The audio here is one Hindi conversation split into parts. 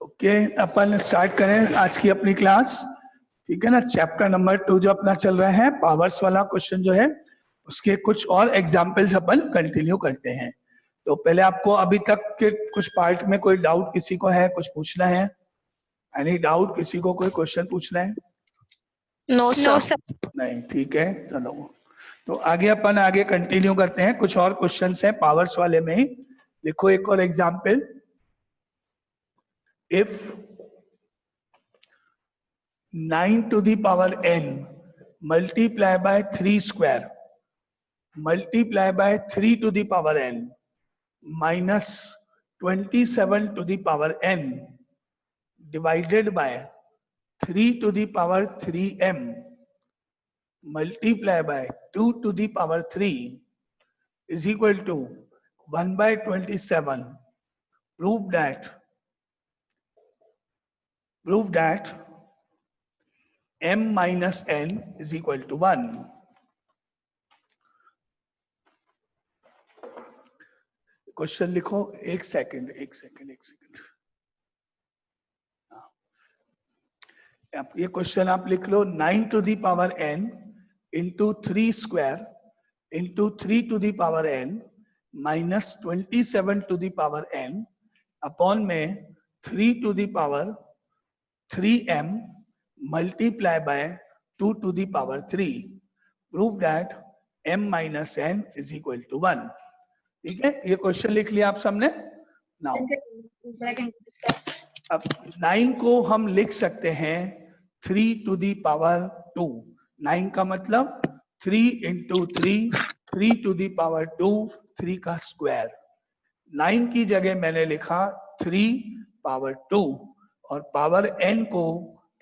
ओके, अपन स्टार्ट करें आज की अपनी क्लास। ठीक है ना। चैप्टर नंबर 2 जो अपना चल रहा है, पावर्स वाला क्वेश्चन जो है, उसके कुछ और एग्जाम्पल्स अपन कंटिन्यू करते हैं। तो पहले आपको अभी तक के कुछ पार्ट में कोई डाउट किसी को है, कुछ पूछना है? Any doubt? किसी को कोई क्वेश्चन पूछना है? No sir. नहीं, ठीक है, चलो। तो आगे कंटिन्यू करते हैं। कुछ और क्वेश्चंस हैं पावर्स वाले में ही। देखो एक और example. If 9 to the power n multiply by 3 square multiply by 3 to the power n minus 27 to the power n divided by 3 to the power 3m multiply by 2 to the power 3 is equal to 1 by 27. Prove that m minus n is equal to 1. Question लिखो। एक सेकंड। ये क्वेश्चन आप लिख लो। 9 to the power n into 3 square into 3 to the power n minus 27 to the power n upon में 3 to the power 3m multiply by 2 to the power 3. Prove that m minus n is equal to 1. ठीक है, ये क्वेश्चन लिख लिया आप सबने। नाउ अब 9 को हम लिख सकते हैं 3 to the power 2। 9 का मतलब 3 into 3, 3 to the power 2, 3 का स्क्वायर। 9 की जगह मैंने लिखा 3 पावर 2 और पावर n को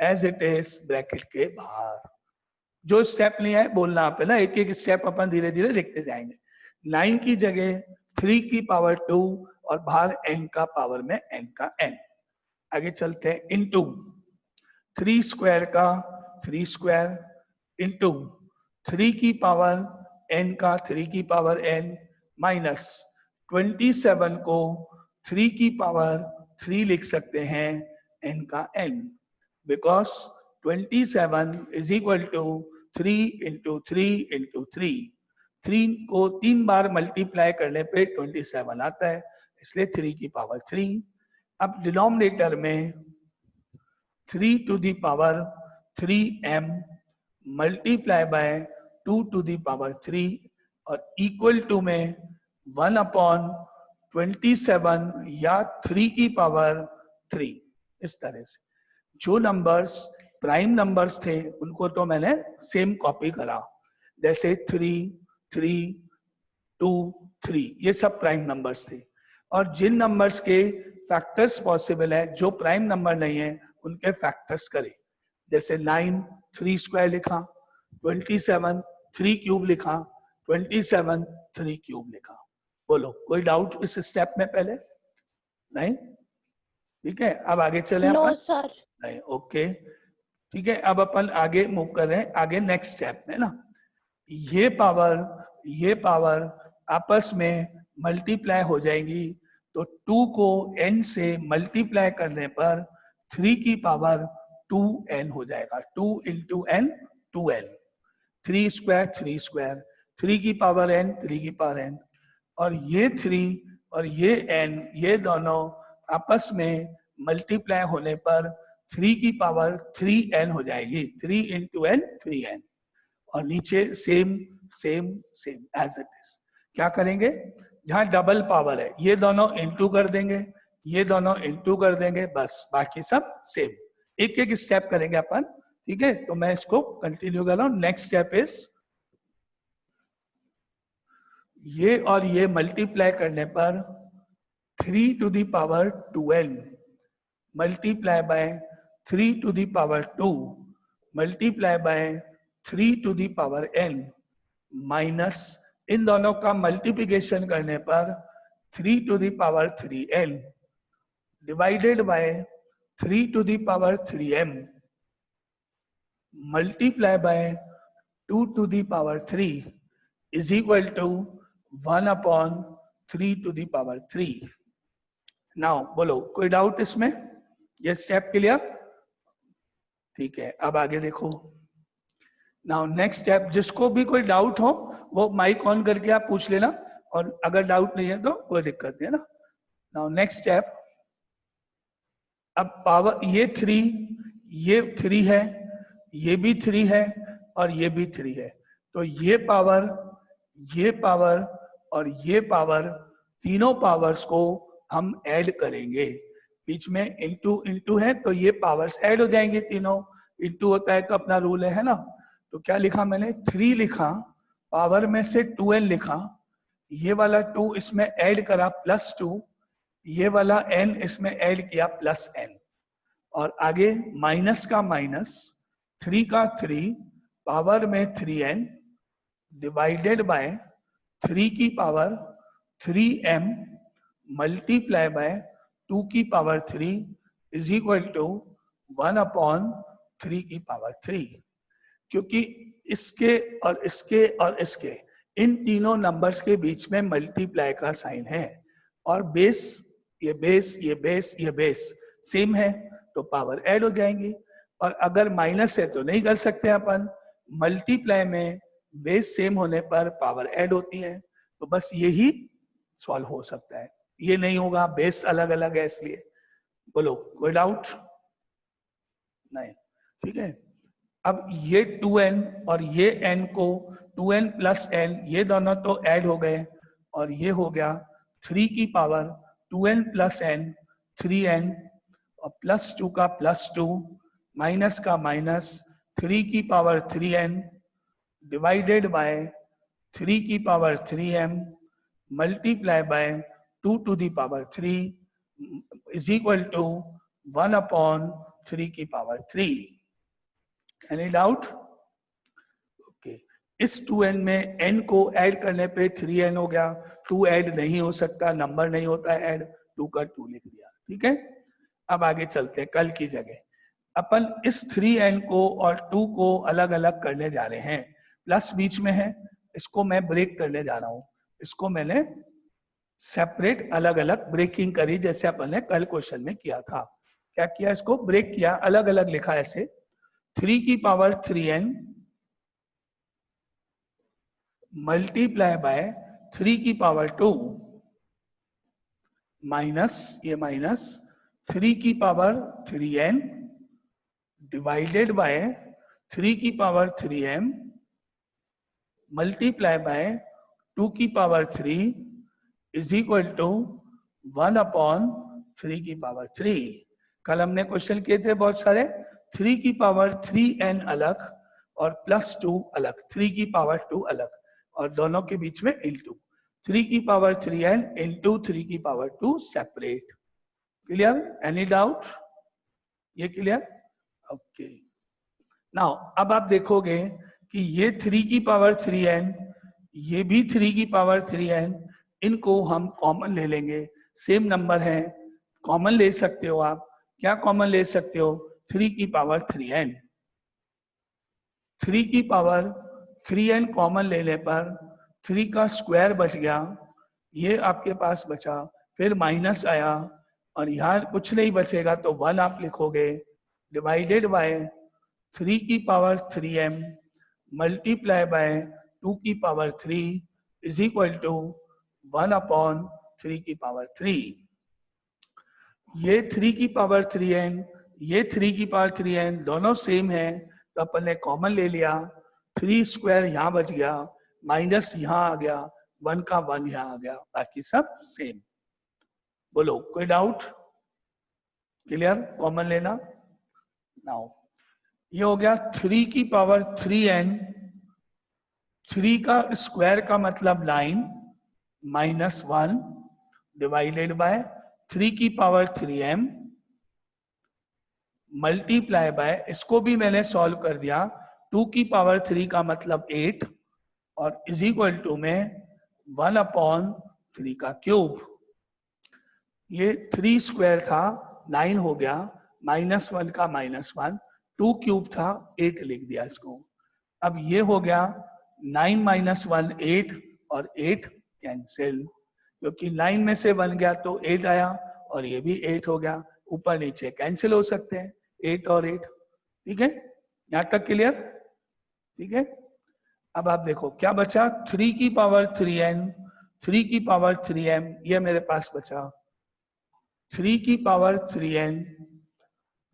एज इट इज ब्रैकेट के बाहर। जो स्टेप नहीं है बोलना आप है ना, एक एक स्टेप अपन धीरे धीरे लिखते जाएंगे। 9 की जगह 3 की पावर 2 और बाहर n का पावर में n का n। आगे चलते हैं। इनटू 3 स्क्वायर का 3 स्क्वायर इनटू 3 की पावर n का 3 की पावर n माइनस 27 को 3 की पावर 3 लिख सकते हैं n का n, because 27 is equal to 3 into 3 into 3। 3 को 3 बार मल्टीप्लाई करने पे 27 आता है, इसलिए 3 की पावर 3। अब डिनोमिनेटर में 3 to the power 3m multiply by 2 to the power 3 और इक्वल टू में 1 अपॉन 27 या 3 की पावर 3। इस तरह से जो नंबर्स प्राइम नंबर्स थे उनको तो मैंने सेम कॉपी करा, जैसे 3, 3, 2, 3, ये सब प्राइम नंबर्स थे। और जिन नंबर्स के फैक्टर्स पॉसिबल है, जो प्राइम नंबर नहीं है उनके फैक्टर्स करे। जैसे 9 3 स्क्वायर लिखा, 27 3 क्यूब लिखा, 27 3 क्यूब लिखा। बोलो कोई डाउट इस स्टेप में पहले? नहीं, ठीक है। अब आगे चले नो अपन। सर। नहीं, ओके, ठीक है। अब अपन आगे मूव कर रहे हैं, आगे नेक्स्ट स्टेप में ना, ये पावर आपस में मल्टीप्लाई हो जाएंगी, तो 2 को n से मल्टीप्लाई करने पर 3 की पावर 2n हो जाएगा। 2 into n 2n, 3 square 3 square, 3 की पावर n 3 की पावर n, और ये 3 और ये n, ये दोनों आपस में मल्टीप्लाई होने पर 3 की पावर 3n हो जाएगी। 3 इंटू n 3n, और नीचे same same same as it is. क्या करेंगे, जहां डबल पावर है ये दोनों इंटू कर देंगे, ये दोनों इंटू कर देंगे, बस बाकी सब सेम। एक एक स्टेप करेंगे अपन, ठीक है। तो मैं इसको कंटिन्यू कर रहा हूं। नेक्स्ट स्टेप इज, ये और ये मल्टीप्लाई करने पर 3 to the power 2n multiply by 3 to the power 2 multiply by 3 to the power n minus इन दोनों का मल्टीप्लिकेशन करने पर 3 to the power 3n divided by 3 to the power 3m multiply by 2 to the power 3 is equal to 1 upon 3 to the power 3। Now बोलो कोई डाउट इसमें? ये स्टेप क्लियर? ठीक है। अब आगे देखो। नाउ नेक्स्ट स्टेप, जिसको भी कोई डाउट हो वो माइक ऑन करके आप पूछ लेना, और अगर डाउट नहीं है तो कोई दिक्कत नहीं है ना। नाउ नेक्स्ट स्टेप, अब पावर ये 3 है, ये भी 3 है, और ये भी 3 है, तो ये पावर और ये पावर, तीनों पावर्स को हम ऐड करेंगे। बीच में इंटू इंटू है तो ये पावर्स ऐड हो जाएंगी, तीनों इंटू होता है तो अपना रूल है ना। तो क्या लिखा मैंने, 3 लिखा, पावर में से 2n लिखा, ये वाला 2 इसमें ऐड करा +2, ये वाला n इसमें ऐड किया +n, और आगे माइनस का माइनस, 3 का 3, पावर में 3n डिवाइडेड बाय 3 की पावर 3m मल्टीप्लाई बाय 2 की power 3 is equal to 1 upon 3 की पावर 3। क्योंकि इसके और इसके और इसके, इन तीनों नंबर्स के बीच में मल्टीप्लाई का साइन है, और बेस ये बेस ये बेस ये बेस सेम है, तो पावर ऐड हो जाएंगी। और अगर माइनस है तो नहीं कर सकते अपन, मल्टीप्लाई में बेस सेम होने पर पावर ऐड होती है, तो बस यही सॉल्व हो सकता है। ये नहीं होगा, बेस अलग अलग है इसलिए। बोलो कोई डाउट? नहीं, ठीक है। अब ये 2n और ये n को 2n प्लस n, ये दोनों तो ऐड हो गए, और ये हो गया 3 की power 2n plus n 3n, और +2 का +2, माइनस का माइनस, 3 की पावर 3n डिवाइडेड बाय 3 की power 3m multiply by 2 to the power 3 is equal to 1 upon 3 की पावर 3। Any doubt? ओके। इस 2n में n को ऐड करने पे 3n हो गया, 2 ऐड नहीं हो सकता, नंबर नहीं होता ऐड, 2 का 2 लिख दिया, ठीक है। अब आगे चलते हैं, कल की जगह अपन इस 3n को और 2 को अलग अलग करने जा रहे हैं। प्लस बीच में है, इसको मैं ब्रेक करने जा रहा हूं, इसको मैंने सेपरेट अलग अलग ब्रेकिंग करी, जैसे अपन ने कल क्वेश्चन में किया था। क्या किया, इसको ब्रेक किया, अलग अलग लिखा ऐसे, 3 की पावर 3n मल्टीप्लाई बाय 3 की पावर 2 माइनस ये माइनस 3 की पावर 3n डिवाइडेड बाय 3 की पावर 3m मल्टीप्लाई बाय 2 की power 3 is equal to 1 upon 3 की पावर 3। कल हमने क्वेश्चन किए थे बहुत सारे, 3 की पावर 3n अलग और +2 अलग, 3 की पावर 2 अलग, और दोनों के बीच में इंटू, 3 की पावर 3n इंटू 3 की power 2 separate. Clear? Any doubt? ये क्लियर? ओके। नाउ अब आप देखोगे कि ये 3 की पावर 3n ये भी 3 की पावर 3n, इनको हम कॉमन ले लेंगे, सेम नंबर है, कॉमन ले सकते हो आप। क्या कॉमन ले सकते हो? 3 की पावर 3n। 3 की पावर 3n कॉमन लेने पर 3 का स्क्वायर बच गया, ये आपके पास बचा, फिर माइनस आया और यहाँ कुछ नहीं बचेगा तो 1 आप लिखोगे, डिवाइडेड बाय 3 की पावर 3m मल्टीप्लाई बाय 2 की power 3 is equal to 1 upon 3 की पावर 3। ये 3 की पावर 3n, ये 3 की पावर 3n दोनों सेम है, तो अपन ने कॉमन ले लिया, 3 स्क्वायर यहाँ बच गया, माइनस यहाँ आ गया, 1 का 1 यहाँ आ गया, बाकी सब सेम। बोलो कोई डाउट? क्लियर? कॉमन लेना। नाउ ये हो गया 3 की पावर 3n, 3 का स्क्वायर का मतलब 9 माइनस 1 डिवाइडेड बाय 3 की पावर 3m मल्टीप्लाई बाय, इसको भी मैंने सॉल्व कर दिया, 2 की पावर 3 का मतलब 8 और इज इक्वल टू में 1 अपॉन 3 का क्यूब। ये 3 स्क्वायर था, 9 हो गया, माइनस 1 का माइनस 1, 2 क्यूब था, 8 लिख दिया इसको। अब ये हो गया 9 माइनस 1 8 और 8 कैंसिल, क्योंकि 9 में से 1 गया तो 8 आया और ये भी 8 हो गया, ऊपर नीचे कैंसिल हो सकते हैं 8 और 8। ठीक है, यहां तक क्लियर? ठीक है, अब आप देखो क्या बचा, 3 की पावर 3n, 3 की पावर 3m, ये मेरे पास बचा 3 की पावर 3n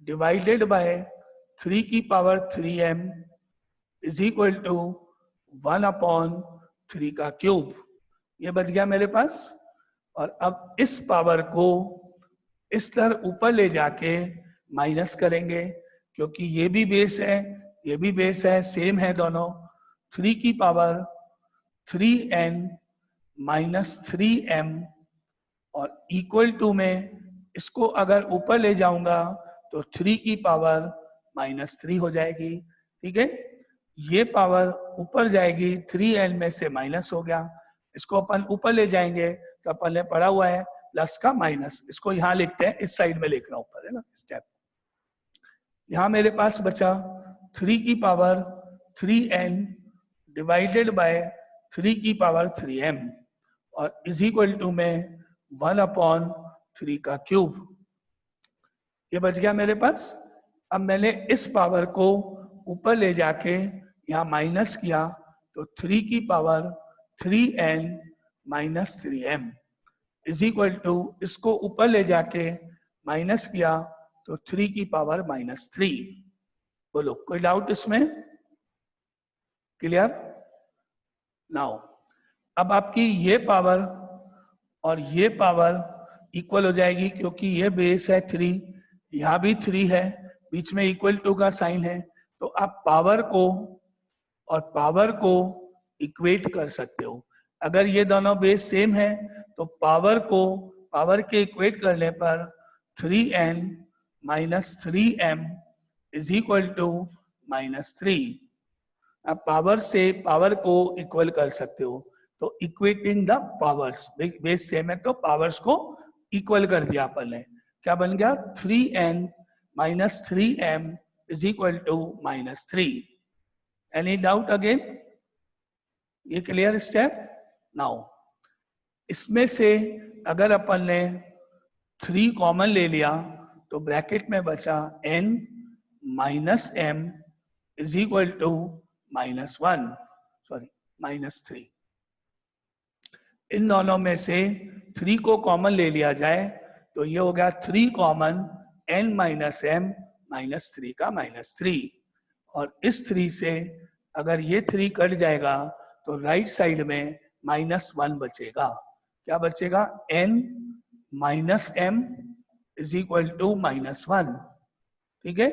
डिवाइडेड बाय 3 की power 3m is equal to 1 upon 3 का क्यूब। ये बच गया मेरे पास। और अब इस पावर को इस तरह ऊपर ले जाके माइनस करेंगे, क्योंकि ये भी बेस है, ये भी बेस है, सेम है दोनों। 3 की पावर 3n माइनस 3m और इक्वल टू में इसको अगर ऊपर ले जाऊंगा तो 3 की पावर माइनस 3 हो जाएगी। ठीक है, ये पावर ऊपर जाएगी, 3n में से माइनस हो गया, इसको अपन ऊपर ले जाएंगे तो अपन ने पढ़ा हुआ है प्लस का माइनस, इसको यहां लिखते हैं, इस साइड में लिख रहा हूं, ऊपर है ना स्टेप। यहां मेरे पास बचा 3 की पावर 3n डिवाइडेड बाय 3 की पावर 3m और इज इक्वल टू में 1 अपॉन 3 का क्यूब। ये बच गया मेरे पास। अब मैंने इस पावर को ऊपर ले जाके यहाँ माइनस किया तो 3 की power 3n minus 3m is equal to, इसको ऊपर ले जाके माइनस किया तो 3 की पावर माइनस 3। बोलो कोई डाउट इसमें? क्लियर? नाउ अब आपकी ये पावर और ये पावर इक्वल हो जाएगी, क्योंकि ये बेस है 3, यहाँ भी 3 है, बीच में इक्वल टू का साइन है, तो आप पावर को और पावर को इक्वेट कर सकते हो। अगर ये दोनों बेस सेम है तो पावर को पावर के इक्वेट करने पर 3n minus 3m is equal to minus 3। आप पावर से पावर को इक्वल कर सकते हो, तो equating the powers, base same है तो पावर्स को इक्वल कर दिया अपन ने, क्या बन गया 3n minus 3m is equal to minus 3। Any doubt again? ये क्लियर स्टेप? नाउ इसमें से अगर अपन ने 3 कॉमन ले लिया तो ब्रैकेट में बचा n minus m is equal to minus 1, sorry minus 3। इन दोनों में से 3 को कॉमन ले लिया जाए तो ये हो गया 3 common n minus m minus 3 का माइनस 3, और इस 3 से अगर ये 3 कट जाएगा तो राइट साइड में माइनस 1 बचेगा। क्या बचेगा? n minus m is equal to minus 1। ठीक है,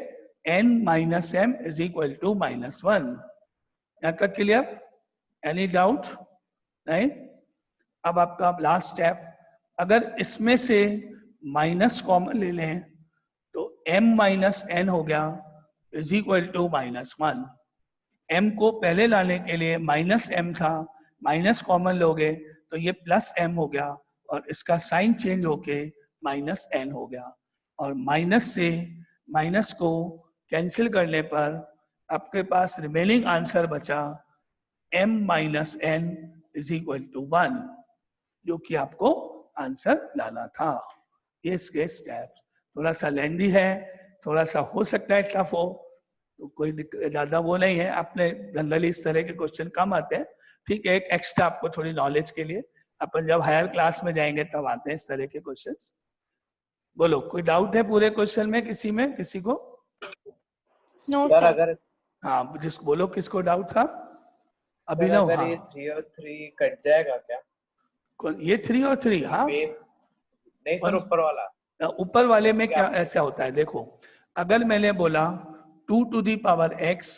n minus m is equal to minus 1। यहाँ तक क्लियर? Any doubt? नहीं? अब आपका लास्ट स्टेप, अगर इसमें से माइनस कॉमन ले लें तो m माइनस n हो गया is equal to minus 1। m को पहले लाने के लिए माइनस m था, माइनस कॉमन लोगे तो ये प्लस m हो गया और इसका साइन चेंज होके माइनस n हो गया, और माइनस से माइनस को कैंसिल करने पर आपके पास रिमेनिंग आंसर बचा m minus n is equal to 1, जो कि आपको आंसर लाना था। ये इसके स्टेप थोड़ा सा लेंदी है, थोड़ा सा हो सकता है टफ हो, तो कोई ज्यादा वो नहीं है। आपने जनरली इस तरह के क्वेश्चन कम आते हैं, ठीक है, एक एक्स्ट्रा आपको थोड़ी नॉलेज के लिए, अपन जब हायर क्लास में जाएंगे तब आते हैं इस तरह के क्वेश्चंस। बोलो, कोई डाउट है पूरे क्वेश्चन में किसी में, किसी को? No sir sir. अगर हाँ जिसको बोलो, किसको डाउट था? सर अभिनव। अगर हाँ ये 3 और 3 कट जाएगा क्या? ये 3 और 3, हाँ बेस नहीं सर, ऊपर वाला। ऊपर वाले में जैसे क्या आप- ऐसा होता है, देखो अगर मैंने बोला 2 to the power x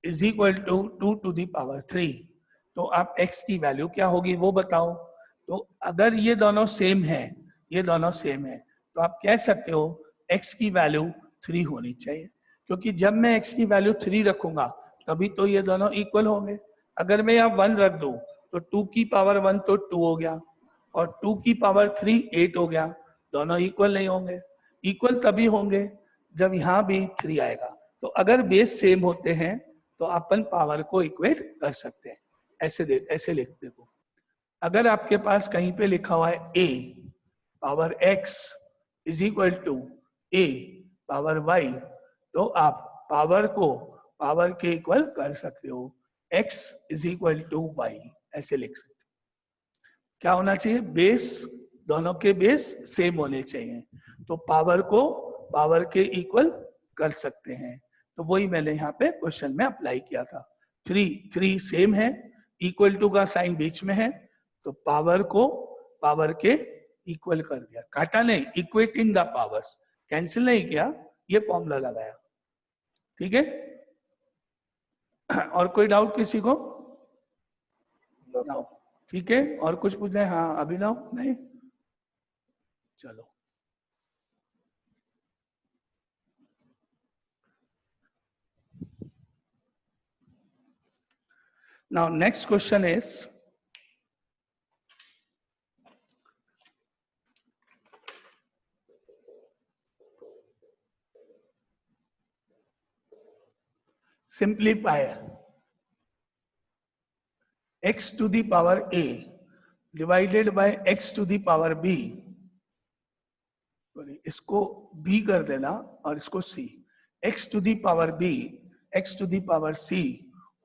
is equal to 2 to the power 3, तो आप x की वैल्यू क्या होगी वो बताओ। तो अगर ये दोनों सेम है, ये दोनों सेम है, तो आप कह सकते हो x की वैल्यू 3 होनी चाहिए, क्योंकि जब मैं x की वैल्यू 3 रखूंगा तभी तो ये दोनों इक्वल होंगे। अगर मैं यहाँ 1 रख दूं तो 2 की पावर 1 तो 2 हो गया, और 2 की पावर 3 8 हो गया, दोनों इक्वल नहीं होंगे। इक्वल तभी होंगे जब यहाँ भी 3 आएगा। तो अगर बेस सेम होते हैं तो अपन पावर को इक्वेट कर सकते हैं। ऐसे लिख देखो, अगर आपके पास कहीं पे लिखा हुआ है a power x is equal to a power y, तो आप पावर को पावर के इक्वल कर सकते हो, x is equal to y, ऐसे लिख सकते हो। क्या होना चाहिए? बेस, दोनों के बेस सेम होने चाहिए, तो पावर को पावर के इक्वल कर सकते हैं। तो वही मैंने यहाँ पे क्वेश्चन में अप्लाई किया था। 3 सेम है, इक्वल टू का साइन बीच में है, तो पावर को पावर के इक्वल कर दिया, काटा नहीं, इक्वेटिंग द पावर्स, कैंसिल नहीं किया, ये फॉर्मूला लगाया। ठीक है, और कोई डाउट किसी को? No sir. ठीक है, और कुछ पूछना है? हाँ अभिनव, नहीं? चलो, now next question is simplify x to the power a divided by x to the power b, इसको b कर देना और इसको c, x to the power b x to the power c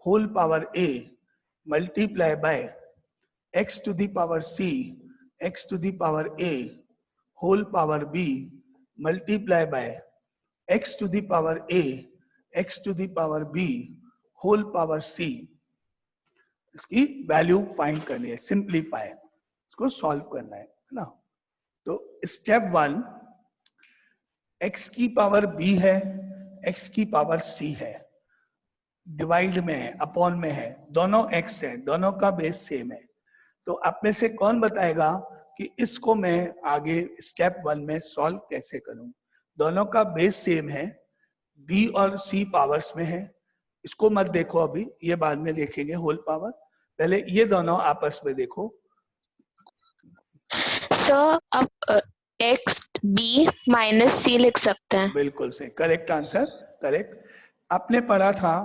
whole power a multiply by x to the power c x to the power a whole power b multiply by x to the power a x to the power b whole power c, इसकी वैल्यू फाइंड करनी है, सिंप्लीफाई, इसको सॉल्व करना है ना। तो स्टेप 1, x की पावर b है, x की पावर c है, डिवाइड में है, अपॉन में है, दोनों x है, दोनों का बेस सेम है। तो आप में से कौन बताएगा कि इसको मैं आगे स्टेप 1 में सॉल्व कैसे करूं? दोनों का बेस सेम है, b और c पावर्स में है, इसको मत देखो अभी, ये बाद में देखेंगे होल पावर, पहले ये दोनों आपस में देखो। सर अब x b माइनस c लिख सकते हैं। बिल्कुल सही, करेक्ट आंसर, करेक्ट। आपने पढ़ा था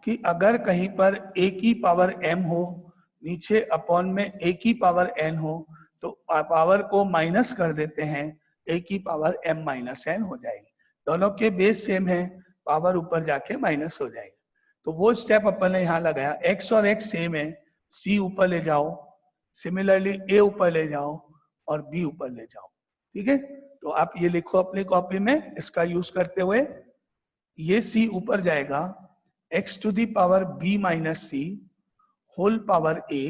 कि अगर कहीं पर a की पावर m हो, नीचे अपॉन में a की पावर n हो, तो पावर को माइनस कर देते हैं, a की पावर m माइनस n हो जाएगी। दोनों के बेस सेम है, पावर ऊपर जाके माइनस हो जाएगी। तो वो स्टेप अपन ने यहाँ लगाया, x और x सेम है, c ऊपर ले जाओ, सिमिलरली a ऊपर ले जाओ और b ऊपर ले जाओ। ठीक है, तो आप ये लिखो अपनी कॉपी में, इसका यूज करते हुए, ये c ऊपर जाएगा, x to the power b minus c whole power a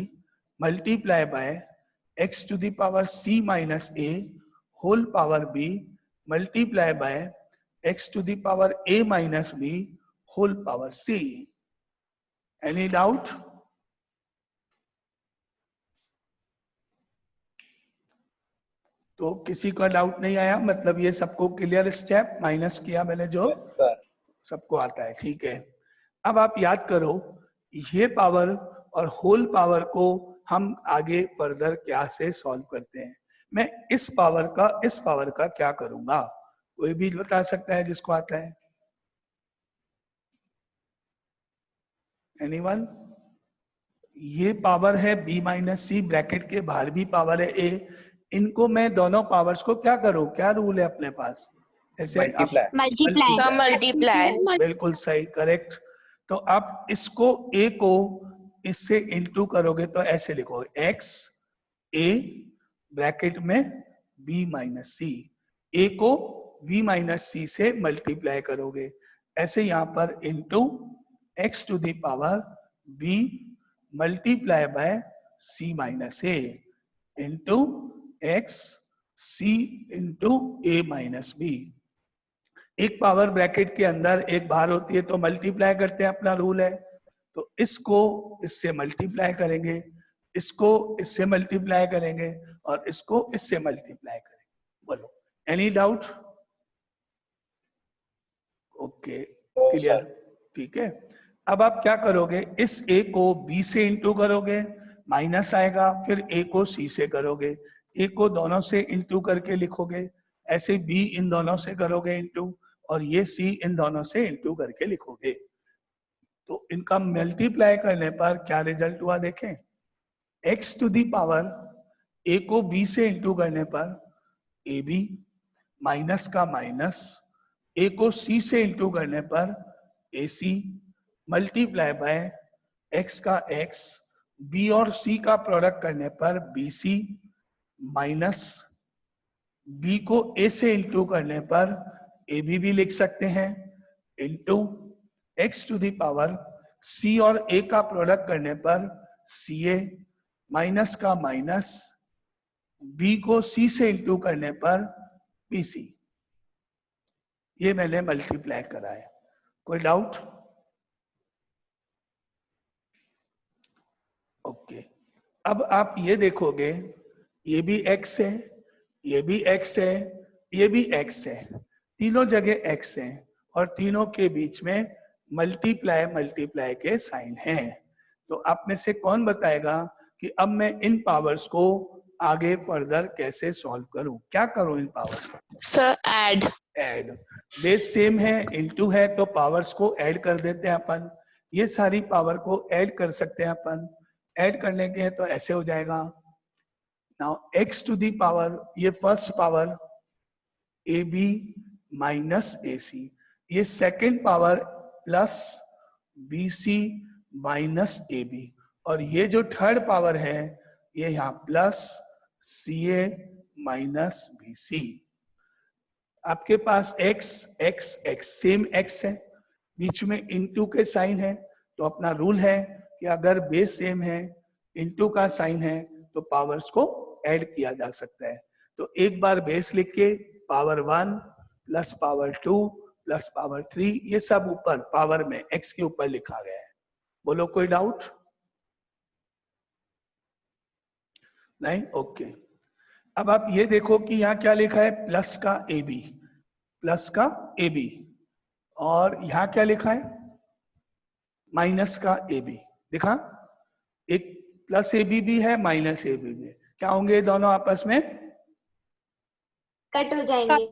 multiply by x to the power c minus a whole power b multiply by x to the power a minus b whole power c। Any doubt? तो किसी का डाउट नहीं आया, मतलब ये सबको क्लियर, स्टेप माइनस किया मैंने जो, यस सर। सबको आता है। ठीक है, अब आप याद करो, ये पावर और होल पावर को हम आगे फर्दर क्या से सॉल्व करते हैं। मैं इस पावर का क्या करूंगा, कोई भी बता सकता है जिसको आता है? एनीवन? ये पावर है b माइनस सी, ब्रैकेट के बाहर भी पावर है a। इनको मैं दोनों पावर्स को क्या करूं, क्या रूल है अपने पास? ऐसे Multiply. Sir multiply. बिल्कुल सही, करेक्ट। तो आप इसको a को इससे इंटू करोगे तो ऐसे लिखो x a ब्रैकेट में b माइनस सी, a को b माइनस सी से मल्टीप्लाई करोगे, ऐसे यहां पर into x to the power b multiply by c minus a into x c into a minus b। एक पावर ब्रैकेट के अंदर एक बाहर होती है तो मल्टीप्लाई करते हैं, अपना रूल है। तो इसको इससे मल्टीप्लाई करेंगे, इसको इससे मल्टीप्लाई करेंगे और इसको इससे मल्टीप्लाई करेंगे। बोलो, एनी डाउट? ओके, क्लियर, ठीक है। अब आप क्या करोगे, इस a को b से इंटू करोगे, माइनस आएगा, फिर a को c से करोगे, a को दोनों से इंटू करके लिखोगे, ऐसे b इन दोनों से करोगे इंटू, और ये c इन दोनों से इंटू करके लिखोगे। तो इनका मल्टीप्लाई करने पर क्या रिजल्ट हुआ देखें, x to the power a को b से इंटू करने पर ab माइनस का माइनस, a को c से इंटू करने पर ac मल्टीप्लाई बाय x का x, b और c का प्रोडक्ट करने पर bc माइनस b को a से इंटू करने पर ab भी लिख सकते हैं, into x to the power c और a का प्रोडक्ट करने पर ca माइनस का माइनस, b को c से इंटू करने पर bc। ये मैंने मल्टीप्लाई करा है, कोई डाउट? ओके, अब आप ये देखोगे, ये भी x है, ये भी x है, ये भी x है, तीनों जगह x है और तीनों के बीच में मल्टीप्लाई के साइन हैं। तो आप में से कौन बताएगा कि अब मैं इन पावर्स को आगे फर्दर कैसे सॉल्व करूं, क्या करूं इन पावर्स को? Sir add. Add, base same है, इनटू है तो पावर्स को ऐड कर देते हैं अपन। ये सारी पावर को ऐड कर सकते हैं अपन, ऐड करने के तो ऐसे हो जाएगा, now x to the power, ये first power ab minus ac, ये second power plus bc minus ab, और ये जो थर्ड पावर है ये यहाँ प्लस ca माइनस bc। आपके पास x x x same x है, बीच में इनटू के साइन है, तो अपना रूल है कि अगर बेस सेम है, इनटू का साइन है, तो पावर्स को ऐड किया जा सकता है। तो एक बार बेस लिख के power 1 plus power 2 plus power 3, ये सब ऊपर पावर में x के ऊपर लिखा गया है। बोलो, कोई डाउट? नहीं? ओके। अब आप ये देखो कि यहाँ क्या लिखा है, प्लस का ab, प्लस का ab, और यहाँ क्या लिखा है, माइनस का ab। देखा, एक प्लस ab भी है, माइनस ab भी है, क्या होंगे दोनों आपस में? कट हो जाएंगे।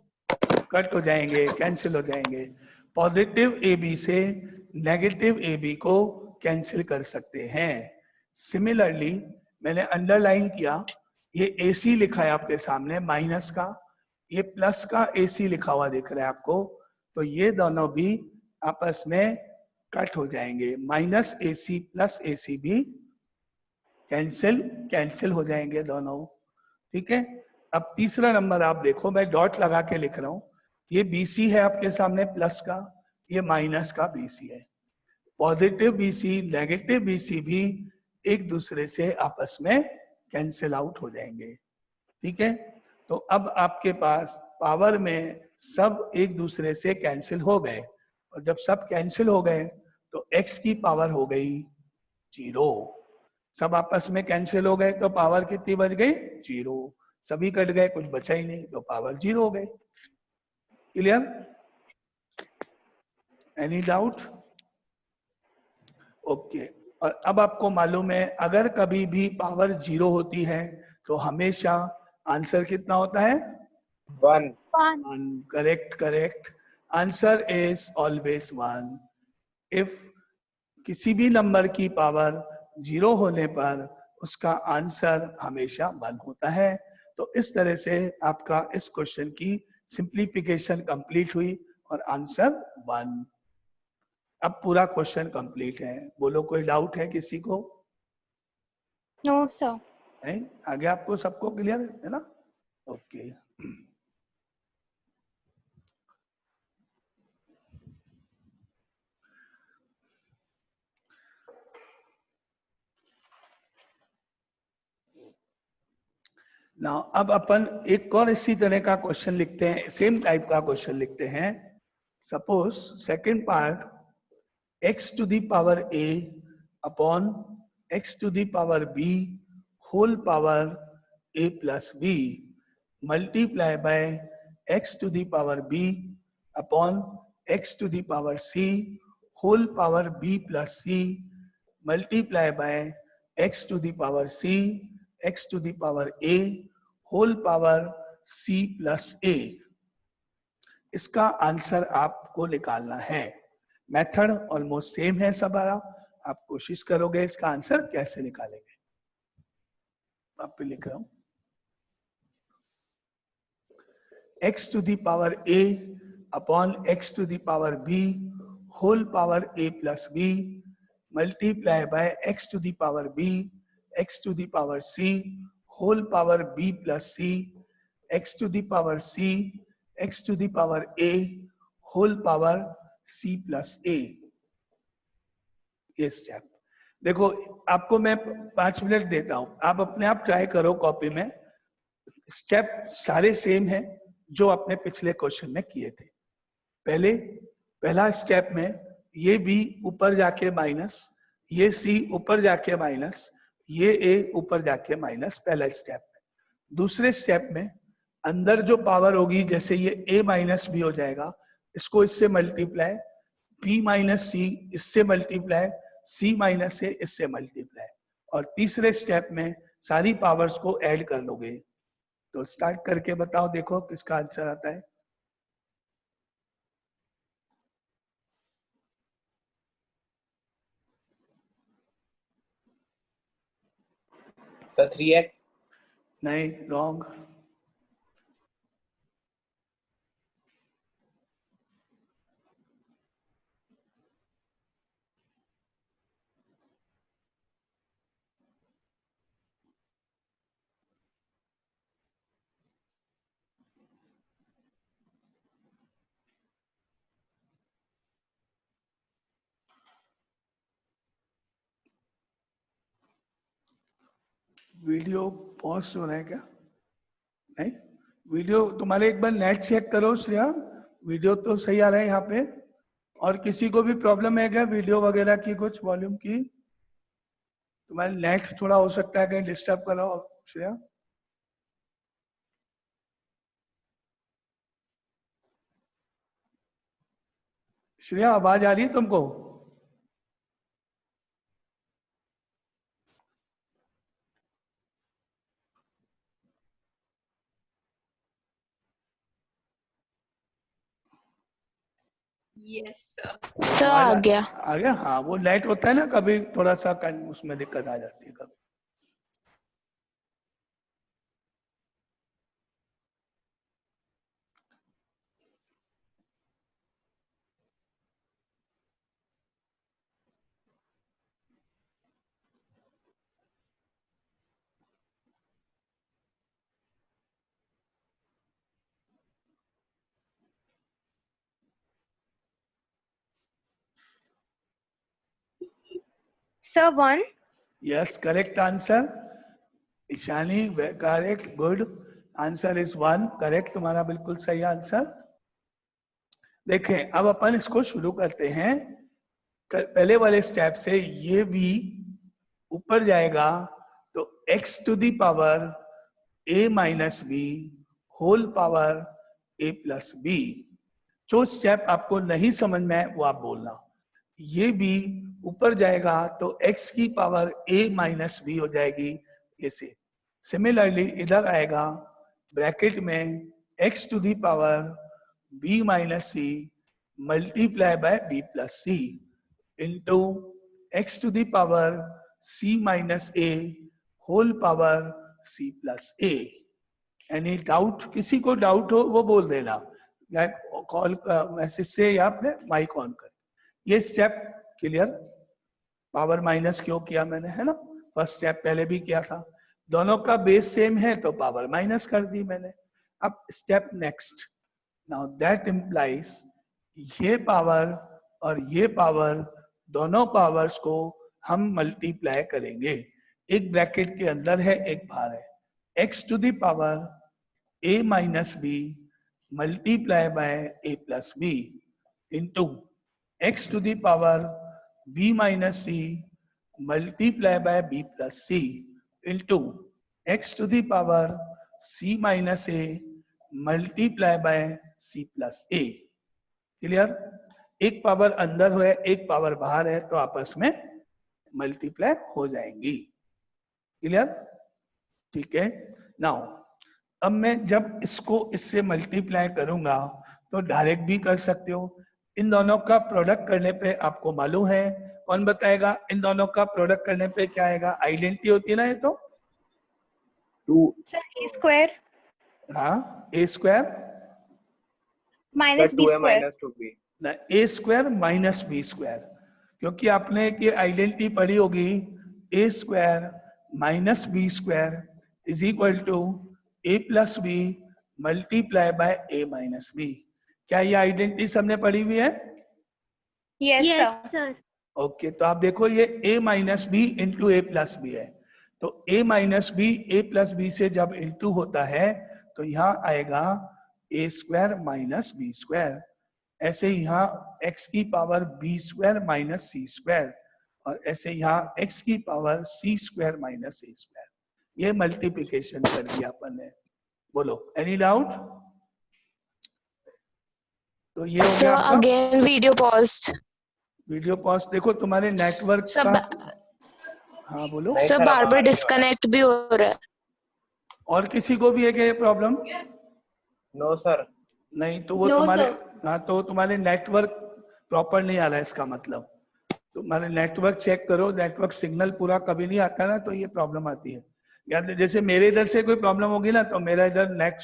कट हो जाएंगे, कैंसिल हो जाएंगे। पॉजिटिव ab से नेगेटिव ab को कैंसिल कर सकते हैं। सिमिलरली मैंने अंडरलाइन किया, ये ac लिखा है आपके सामने माइनस का, ये प्लस का ac लिखा हुआ दिख रहा है आपको, तो ये दोनों भी आपस में कट हो जाएंगे, माइनस ac प्लस ac भी कैंसिल हो जाएंगे दोनों, ठीक है। अब तीसरा नंबर आप देखो, मैं डॉट लगा के लिख रहा हूं, ये BC है आपके सामने प्लस का, ये माइनस का BC है। पॉजिटिव BC नेगेटिव BC भी एक दूसरे से आपस में कैंसिल आउट हो जाएंगे, ठीक है। तो अब आपके पास पावर में सब एक दूसरे से कैंसिल हो गए, और जब सब कैंसिल हो गए तो x की पावर हो गई 0, सब आपस में कैंसिल हो गए तो पावर कितनी बच गई? 0, सभी कट गए, कुछ बचा ही नहीं, तो पावर 0 हो गई। क्लियर? Any doubt? ओके, और अब आपको मालूम है अगर कभी भी पावर 0 होती है तो हमेशा आंसर कितना होता है? 1. 1. Correct correct, answer is always 1. If किसी भी नंबर की पावर 0 होने पर उसका आंसर हमेशा 1 होता है. तो इस तरह से आपका इस क्वेश्चन की सिंप्लीफिकेशन कंप्लीट हुई और आंसर 1. अब पूरा क्वेश्चन कंप्लीट है. बोलो कोई डाउट है किसी को? No sir. नहीं, आगे आपको सबको क्लियर है ना? ओके. नाउ अब अपन एक और इसी तरह का क्वेश्चन लिखते हैं, सेम टाइप का क्वेश्चन लिखते हैं. Suppose second part, x to the power a upon x to the power b whole power a plus b multiply by x to the power b upon x to the power c whole power b plus c multiply by x to the power c x to the power a whole power c plus a. इसका आंसर आपको निकालना है. मेथड ऑलमोस्ट सेम है सारा. आप कोशिश करोगे इसका आंसर कैसे निकालेंगे. आप पे लिख रहा हूं, x to the power a upon x to the power b whole power a plus b multiply by x to the power b x to the power c whole power b plus c x to the power c x to the power a whole power c plus a. ये स्टेप देखो, आपको मैं 5 मिनट देता हूं, आप अपने आप ट्राई करो कॉपी में. स्टेप सारे सेम हैं जो आपने पिछले क्वेश्चन में किए थे. पहला स्टेप में ये b ऊपर जाके माइनस, ये c ऊपर जाके माइनस, ये a ऊपर जाके माइनस, पहला स्टेप में. दूसरे स्टेप में अंदर जो पावर होगी, जैसे ये a माइनस b हो जाएगा, इसको इससे मल्टीप्लाई, b माइनस c इससे मल्टीप्लाई, c माइनस a इससे मल्टीप्लाई, और तीसरे स्टेप में सारी पावर्स को ऐड कर लोगे. तो स्टार्ट करके बताओ, देखो किसका आंसर आता है. Sir 3x. नहीं, रॉन्ग. वीडियो पॉज हो रहा है क्या? नहीं, वीडियो तुम्हारे एक बार नेट चेक करो श्रेया, वीडियो तो सही आ रहा है यहाँ पे. और किसी को भी प्रॉब्लम है क्या वीडियो वगैरह की, कुछ वॉल्यूम की? तुम्हारे नेट थोड़ा हो सकता है कहीं डिस्टर्ब कर रहा हो श्रेया. श्रेया आवाज आ रही है तुमको? सर आ गया. आ गया. हाँ, वो नेट होता है ना, कभी थोड़ा सा उसमें दिक्कत आ जाती है कभी. Sir, 1. Yes, correct answer. Ishani correct, good. Answer is 1. Correct, तुम्हारा बिल्कुल सही आंसर. देखें, अब अपन इसको शुरू करते हैं. पहले वाले स्टेप से ये भी ऊपर जाएगा तो x to the power a minus b whole power a plus b. जो स्टेप आपको नहीं समझ में आए वो आप बोलना. ये भी ऊपर जाएगा तो x की पावर a माइनस बी हो जाएगी ऐसे। सिमिलरली इधर आएगा ब्रैकेट में x to the power b minus c multiply by b plus c into x to the power c minus a whole power c plus a। Any doubt? किसी को डाउट हो वो बोल देना, या कॉल मैसेज से या अपने माइक ऑन कर। ये स्टेप क्लियर? पावर माइनस क्यों किया मैंने, है ना? फर्स्ट स्टेप पहले भी किया था। दोनों का बेस सेम है तो पावर माइनस कर दी मैंने। अब step next, now that implies ये पावर और ये पावर, दोनों पावर्स को हम मल्टीप्लाई करेंगे। एक ब्रैकेट के अंदर है, एक बाहर है। x to the power a minus b multiply by a plus b into x to the power b minus c multiply by b plus c into x to the power c minus a multiply by c plus a। Clear? एक पावर अंदर है, एक पावर बाहर है, तो आपस में मल्टीप्लाई हो जाएंगी। क्लियर? ठीक है। नाउ अब मैं जब इसको इससे मल्टीप्लाई करूंगा तो डायरेक्ट भी कर सकते हो। इन दोनों का प्रोडक्ट करने पे आपको मालूम है, कौन बताएगा? इन दोनों का प्रोडक्ट करने पे क्या आएगा? आइडेंटिटी होती है ना ये तो, 2 Sir, a square हाँ, a square minus b 2a square. minus 2b ना, a square minus b square, क्योंकि आपने ये आइडेंटिटी पढ़ी होगी, a square minus b square is equal to a plus b multiply by a minus b. क्या ये आइडेंटिटी सबने पढ़ी हुई है? Yes, sir. ओके, तो आप देखो ये a minus b into a plus b है, तो a minus b a plus b से जब इंटू होता है तो यहाँ आएगा a square minus b square. ऐसे यहाँ x की power b square minus c square, और ऐसे यहाँ x की power c square minus a square. ये मल्टीप्लिकेशन कर दिया अपन ने। बोलो, एनी डाउट? तो ये हो Sir, गया आपका again video paused. Video pause. देखो तुम्हारे नेटवर्क Sir, का, हाँ बोलो। नहीं sir सर, बार बार हमारा नहीं हो रहा है। डिस्कनेक्ट भी हो रहा है। और किसी को भी है क्या ये प्रॉब्लम? No sir. नहीं तो वो No, तुम्हारे, sir. हाँ तो तुम्हारे नेटवर्क प्रॉपर नहीं आ रहा है, इसका मतलब तुम्हारे नेटवर्क चेक करो। नेटवर्क सिग्नल पूरा कभी नहीं आता ना, तो ये प्रॉब्लम आती है। या जैसे मेरे इधर से कोई प्रॉब्लम होगी ना, तो मेरा इधर नेट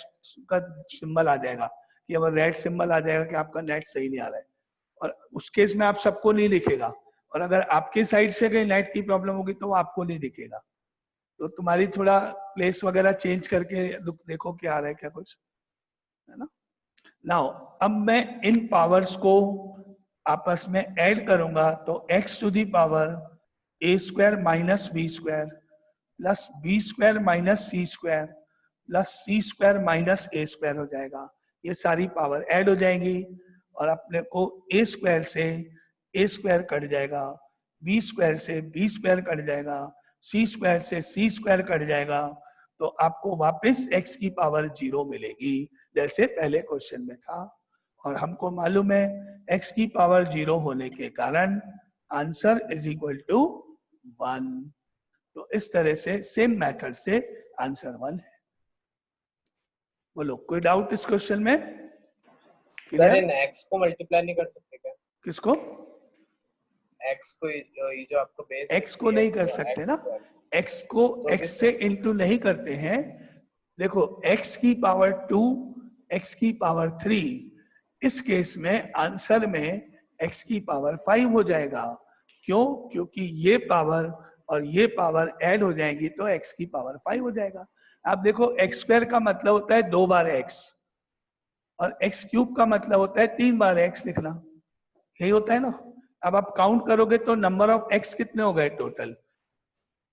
का सिंबल आ जाएगा, कि अब रेड सिंबल आ जाएगा कि आपका नेट सही नहीं आ रहा है, और उस केस में आप सबको नहीं दिखेगा। और अगर आपके साइड से कहीं नेट की प्रॉब्लम होगी तो वो आपको नहीं दिखेगा। तो तुम्हारी थोड़ा प्लेस वगैरह चेंज करके देखो क्या आ रहा है, क्या कुछ है ना। नाउ अब मैं इन पावर्स को आपस में ऐड करूंगा, तो x to the power a square minus b square plus b square minus c square plus c square minus a square हो जाएगा। ये सारी पावर ऐड हो जाएंगी, और अपने को a स्क्वायर से a स्क्वायर कट जाएगा, b स्क्वायर से b स्क्वायर कट जाएगा, c स्क्वायर से c स्क्वायर कट जाएगा, तो आपको वापस x की पावर 0 मिलेगी, जैसे पहले क्वेश्चन में था। और हमको मालूम है x की पावर 0 होने के कारण आंसर इज इक्वल टू 1। तो इस तरह से सेम मेथड से आंसर 1 है। बोलो, कोई डाउट इस क्वेश्चन में? Sir Clear? इन x को मल्टीप्लाई नहीं कर सकते क्या? किसको? x को ये जो आपको बेस x को नहीं कर सकते ना, x को x से इंटू नहीं करते हैं। देखो x की पावर 2, x की पावर 3, इस केस में आंसर में x की पावर 5 हो जाएगा। क्यों? क्योंकि ये पावर और ये पावर ऐड हो जाएंगी तो x की पावर 5 हो जाएगा। आप देखो x स्क्वायर का मतलब होता है 2 बार x, और x क्यूब का मतलब होता है 3 बार x लिखना, यही होता है ना। अब आप काउंट करोगे तो नंबर ऑफ x कितने हो गए टोटल?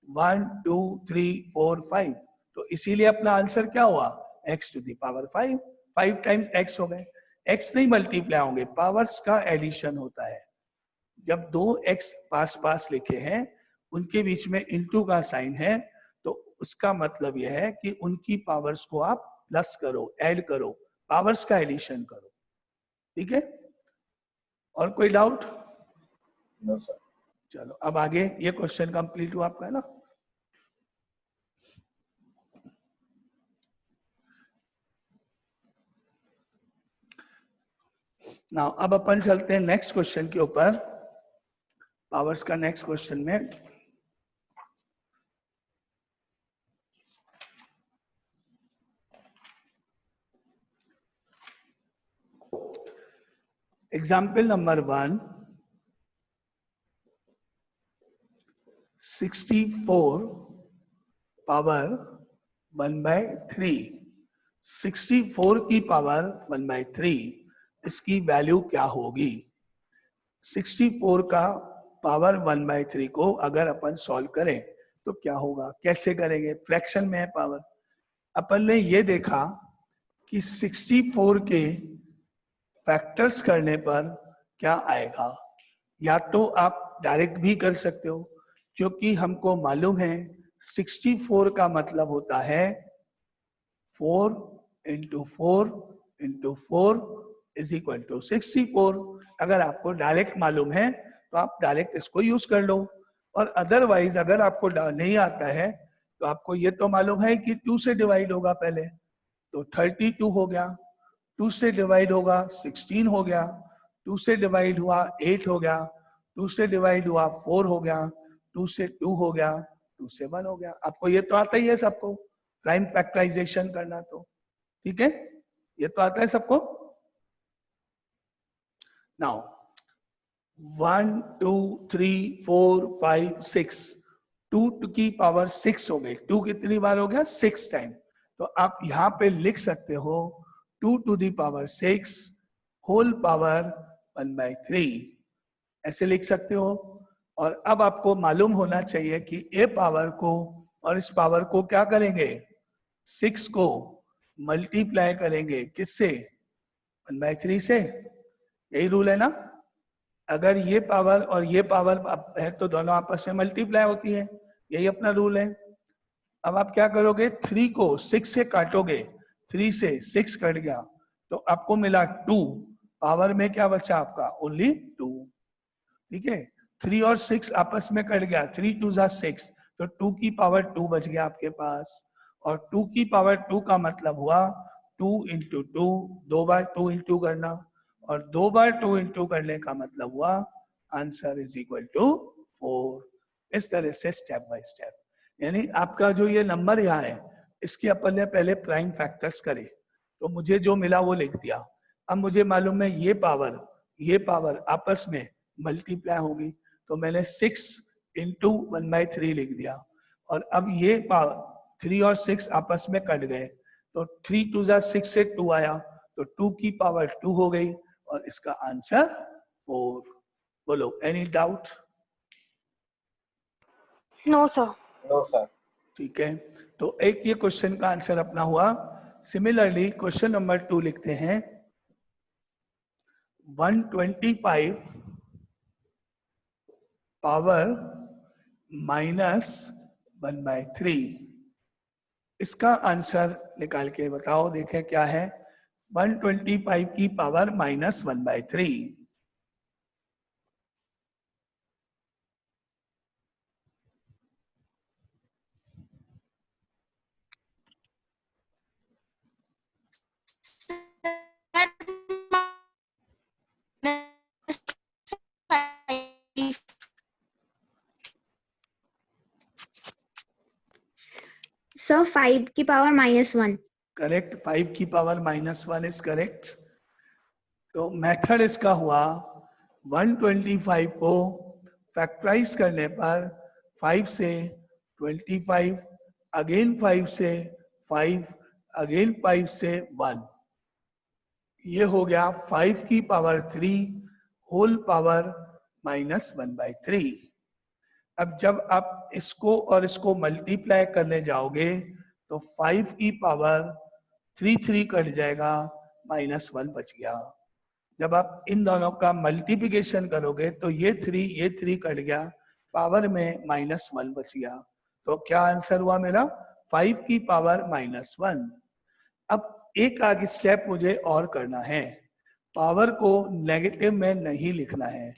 1 2 3 4 5। तो इसीलिए अपना आंसर क्या हुआ? x to the power 5। 5 times x हो गए। x नहीं मल्टीप्लाई होंगे, पावर्स का एडिशन होता है। जब दो x पास पास लिखे हैं, उनके बीच में इनटू का साइन है, तो उसका मतलब यह है कि उनकी पावर्स को आप प्लस करो, ऐड करो, पावर्स का एडिशन करो। ठीक है? और कोई डाउट? No sir. चलो अब आगे, ये क्वेश्चन कंप्लीट हुआ आपका, है ना। नाउ अब अपन चलते हैं नेक्स्ट क्वेश्चन के ऊपर, पावर्स का नेक्स्ट क्वेश्चन में। एग्जाम्पल नंबर 1, 64 पावर 1/3, 64 की पावर 1/3, इसकी वैल्यू क्या होगी। 64 का पावर 1/3 को अगर अपन सॉल्व करें तो क्या होगा, कैसे करेंगे, फ्रैक्शन में है पावर। अपन ने ये देखा कि 64 के फैक्टर्स करने पर क्या आएगा। या तो आप डायरेक्ट भी कर सकते हो, क्योंकि हमको मालूम है 64 का मतलब होता है 4 × 4 × 4 = 64। अगर आपको डायरेक्ट मालूम है तो आप डायरेक्ट इसको यूज कर लो, और अदरवाइज अगर आपको नहीं आता है तो आपको ये तो मालूम है कि 2 से डिवाइड होगा पहले, तो 32 हो गया, 2 से डिवाइड होगा 16 हो गया, 2 से डिवाइड हुआ 8 हो गया, 2 से डिवाइड हुआ 4 हो गया, 2 से 2 हो गया, 2 से 1 हो गया। आपको ये तो आता ही है सबको, प्राइम फैक्टराइजेशन करना, तो ठीक है, ये तो आता है सबको। नाउ 1 2 3 4 5 6, 2 की पावर 6 हो गई। 2 कितनी बार हो गया, 6 टाइम। तो आप यहां पे लिख सकते हो 2 to the power 6 whole power 1/3, ऐसे लिख सकते हो। और अब आपको मालूम होना चाहिए कि ए पावर को और इस पावर को क्या करेंगे, 6 को मल्टीप्लाई करेंगे किससे, 1/3 से। यही रूल है ना, अगर ये पावर और ये पावर है तो दोनों आपस में मल्टीप्लाई होती है, यही अपना रूल है। अब आप क्या करोगे, 3 को 6 से काटोगे, 3 से 6 कट गया तो आपको मिला 2, पावर में क्या बचा आपका, ओनली 2, ठीक है। 3 और 6 आपस में कट गया, 3 2 = 6, तो 2 की पावर 2 बच गया आपके पास। और 2 की पावर 2 का मतलब हुआ 2 × 2, 2 बार 2 इंटू करना, और 2 बार 2 इंटू करने का मतलब हुआ आंसर = 4। इस तरह से स्टेप बाय स्टेप, यानी आपका जो ये नंबर यहाँ है इसके अपन ने पहले प्राइम फैक्टर्स करे, तो मुझे जो मिला वो लिख दिया। अब मुझे मालूम है ये पावर आपस में मल्टीप्लाई होगी, तो मैंने 6 × 1/3 लिख दिया। और अब ये पावर 3 और 6 आपस में कट गए, तो 3 2 = 6 से 2 आया, तो 2 की पावर 2 हो गई, और इसका आंसर 4। बोलो, any doubt. No, sir. No sir. ठीक है, तो एक ये क्वेश्चन का आंसर अपना हुआ। सिमिलरली क्वेश्चन नंबर 2 लिखते हैं, 125 पावर -1/3, इसका आंसर निकाल के बताओ, देखें क्या है। 125 की पावर -1/3, सर 5 की पावर -1। करेक्ट, 5 की पावर -1 इज करेक्ट। तो मेथड इसका हुआ 125 को फैक्टराइज करने पर 5 से 25, अगेन 5 से 5, अगेन 5 से 1, ये हो गया 5 की पावर 3 होल पावर -1/3। अब जब आप इसको और इसको मल्टीप्लाई करने जाओगे तो 5 की पावर 3 कट जाएगा, -1 बच गया। जब आप इन दोनों का मल्टीप्लिकेशन करोगे तो ये 3 कट गया, पावर में -1 बच गया। तो क्या आंसर हुआ मेरा, 5 की पावर -1। अब एक आगे स्टेप मुझे और करना है, पावर को नेगेटिव में नहीं लिखना है,